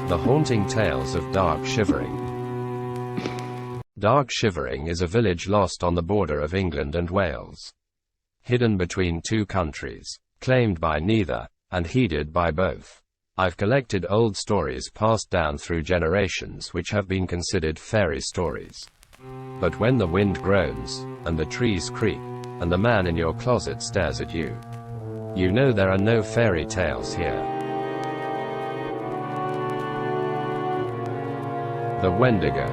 The Haunting Tales of Dark Shivering. Dark Shivering is a village lost on the border of England and Wales. Hidden between two countries, claimed by neither, and heeded by both. I've collected old stories passed down through generations which have been considered fairy stories. But when the wind groans, and the trees creak, and the man in your closet stares at you, you know there are no fairy tales here. The Wendigo.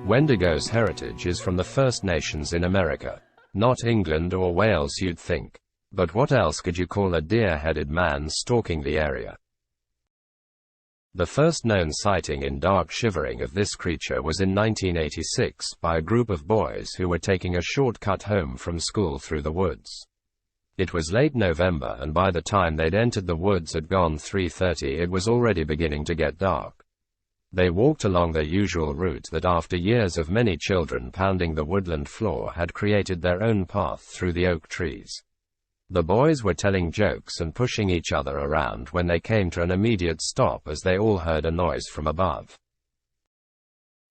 Wendigo's heritage is from the First Nations in America. Not England or Wales, you'd think. But what else could you call a deer-headed man stalking the area? The first known sighting in Dark Shivering of this creature was in 1986 by a group of boys who were taking a shortcut home from school through the woods. It was late November, and by the time they'd entered the woods at gone 3:30 it was already beginning to get dark. They walked along their usual route that after years of many children pounding the woodland floor had created their own path through the oak trees. The boys were telling jokes and pushing each other around when they came to an immediate stop as they all heard a noise from above.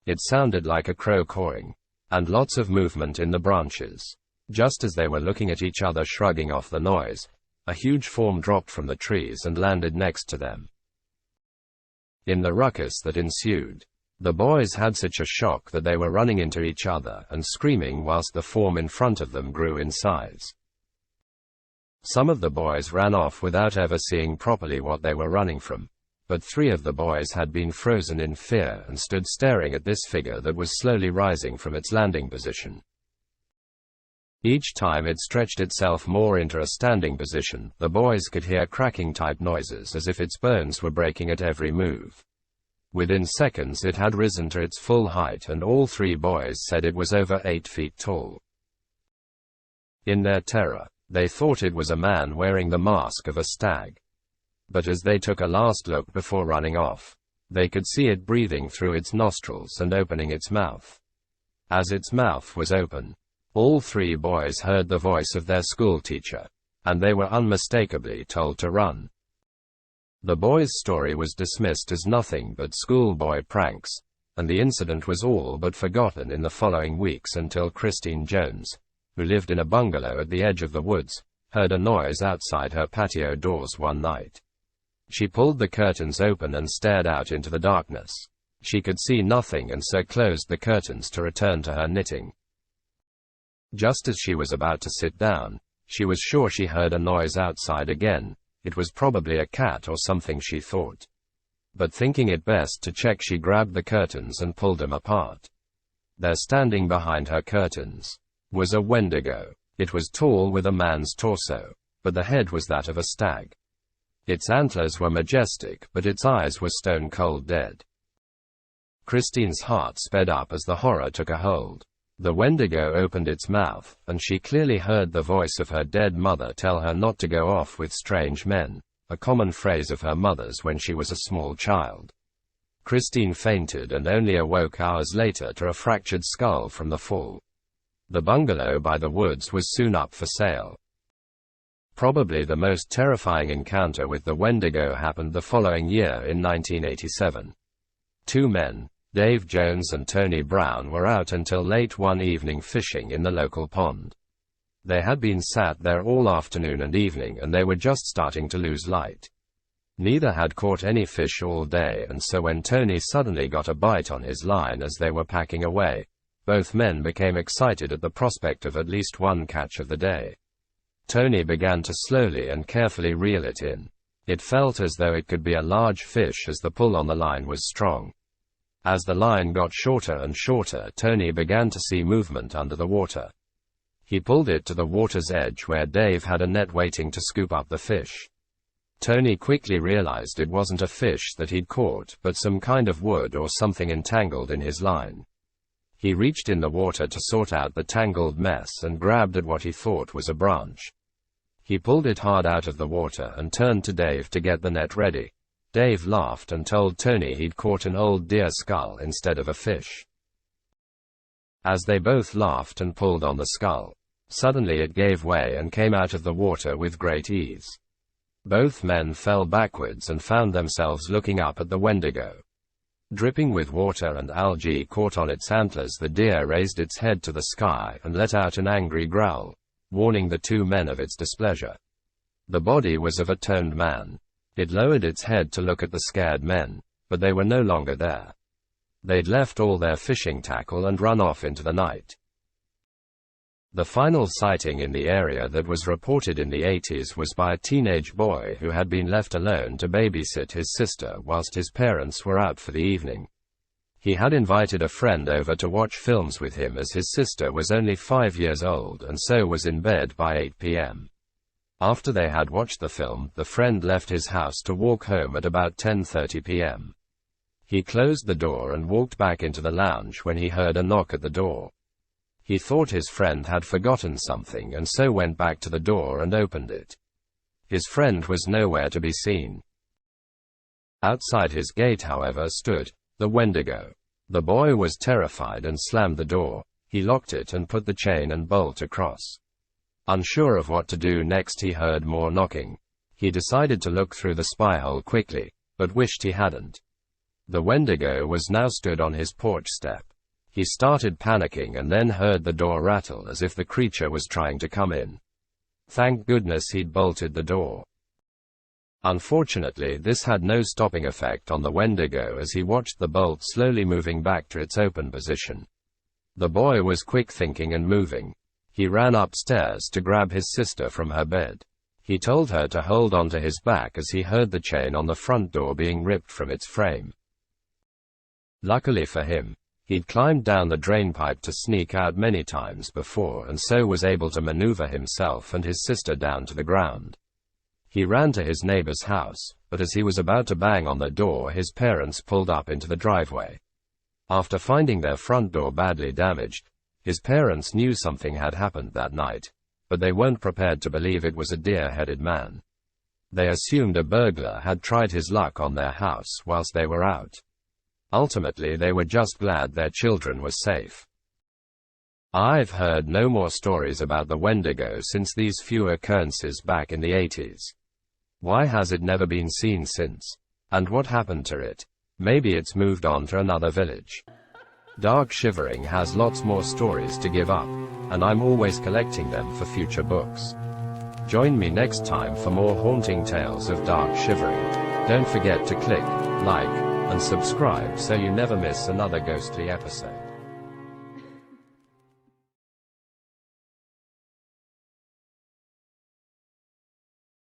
It sounded like a crow cawing, and lots of movement in the branches. Just as they were looking at each other shrugging off the noise, a huge form dropped from the trees and landed next to them. In the ruckus that ensued, the boys had such a shock that they were running into each other and screaming whilst the form in front of them grew in size. Some of the boys ran off without ever seeing properly what they were running from, but 3 of the boys had been frozen in fear and stood staring at this figure that was slowly rising from its landing position. Each time it stretched itself more into a standing position, the boys could hear cracking-type noises as if its bones were breaking at every move. Within seconds it had risen to its full height, and all 3 boys said it was over 8 feet tall. In their terror, they thought it was a man wearing the mask of a stag. But as they took a last look before running off, they could see it breathing through its nostrils and opening its mouth. As its mouth was open, all 3 boys heard the voice of their schoolteacher, and they were unmistakably told to run. The boys' story was dismissed as nothing but schoolboy pranks, and the incident was all but forgotten in the following weeks until Christine Jones, who lived in a bungalow at the edge of the woods, heard a noise outside her patio doors one night. She pulled the curtains open and stared out into the darkness. She could see nothing and so closed the curtains to return to her knitting. Just as she was about to sit down, she was sure she heard a noise outside again. It was probably a cat or something, she thought. But thinking it best to check, she grabbed the curtains and pulled them apart. There, standing behind her curtains, was a Wendigo. It was tall with a man's torso, but the head was that of a stag. Its antlers were majestic, but its eyes were stone-cold dead. Christine's heart sped up as the horror took a hold. The Wendigo opened its mouth, and she clearly heard the voice of her dead mother tell her not to go off with strange men, a common phrase of her mother's when she was a small child. Christine fainted and only awoke hours later to a fractured skull from the fall. The bungalow by the woods was soon up for sale. Probably the most terrifying encounter with the Wendigo happened the following year in 1987. 2 men, Dave Jones and Tony Brown, were out until late one evening fishing in the local pond. They had been sat there all afternoon and evening, and they were just starting to lose light. Neither had caught any fish all day, and so when Tony suddenly got a bite on his line as they were packing away, both men became excited at the prospect of at least one catch of the day. Tony began to slowly and carefully reel it in. It felt as though it could be a large fish as the pull on the line was strong. As the line got shorter and shorter, Tony began to see movement under the water. He pulled it to the water's edge where Dave had a net waiting to scoop up the fish. Tony quickly realized it wasn't a fish that he'd caught, but some kind of wood or something entangled in his line. He reached in the water to sort out the tangled mess and grabbed at what he thought was a branch. He pulled it hard out of the water and turned to Dave to get the net ready. Dave laughed and told Tony he'd caught an old deer skull instead of a fish. As they both laughed and pulled on the skull, suddenly it gave way and came out of the water with great ease. Both men fell backwards and found themselves looking up at the Wendigo. Dripping with water and algae caught on its antlers, the deer raised its head to the sky and let out an angry growl, warning the two men of its displeasure. The body was of a toned man. It lowered its head to look at the scared men, but they were no longer there. They'd left all their fishing tackle and run off into the night. The final sighting in the area that was reported in the 80s was by a teenage boy who had been left alone to babysit his sister whilst his parents were out for the evening. He had invited a friend over to watch films with him as his sister was only 5 years old and so was in bed by 8 p.m. After they had watched the film, the friend left his house to walk home at about 10:30 p.m. He closed the door and walked back into the lounge when he heard a knock at the door. He thought his friend had forgotten something and so went back to the door and opened it. His friend was nowhere to be seen. Outside his gate, however, stood the Wendigo. The boy was terrified and slammed the door. He locked it and put the chain and bolt across. Unsure of what to do next, he heard more knocking. He decided to look through the spy hole quickly, but wished he hadn't. The Wendigo was now stood on his porch step. He started panicking and then heard the door rattle as if the creature was trying to come in. Thank goodness he'd bolted the door. Unfortunately, this had no stopping effect on the Wendigo as he watched the bolt slowly moving back to its open position. The boy was quick thinking and moving. He ran upstairs to grab his sister from her bed. He told her to hold onto his back as he heard the chain on the front door being ripped from its frame. Luckily for him, he'd climbed down the drainpipe to sneak out many times before and so was able to maneuver himself and his sister down to the ground. He ran to his neighbor's house, but as he was about to bang on the door, his parents pulled up into the driveway. After finding their front door badly damaged, his parents knew something had happened that night, but they weren't prepared to believe it was a deer-headed man. They assumed a burglar had tried his luck on their house whilst they were out. Ultimately, they were just glad their children were safe. I've heard no more stories about the Wendigo since these few occurrences back in the 80s. Why has it never been seen since? And what happened to it? Maybe it's moved on to another village. Dark Shivering has lots more stories to give up, and I'm always collecting them for future books. Join me next time for more haunting tales of Dark Shivering. Don't forget to click like and subscribe so you never miss another ghostly episode.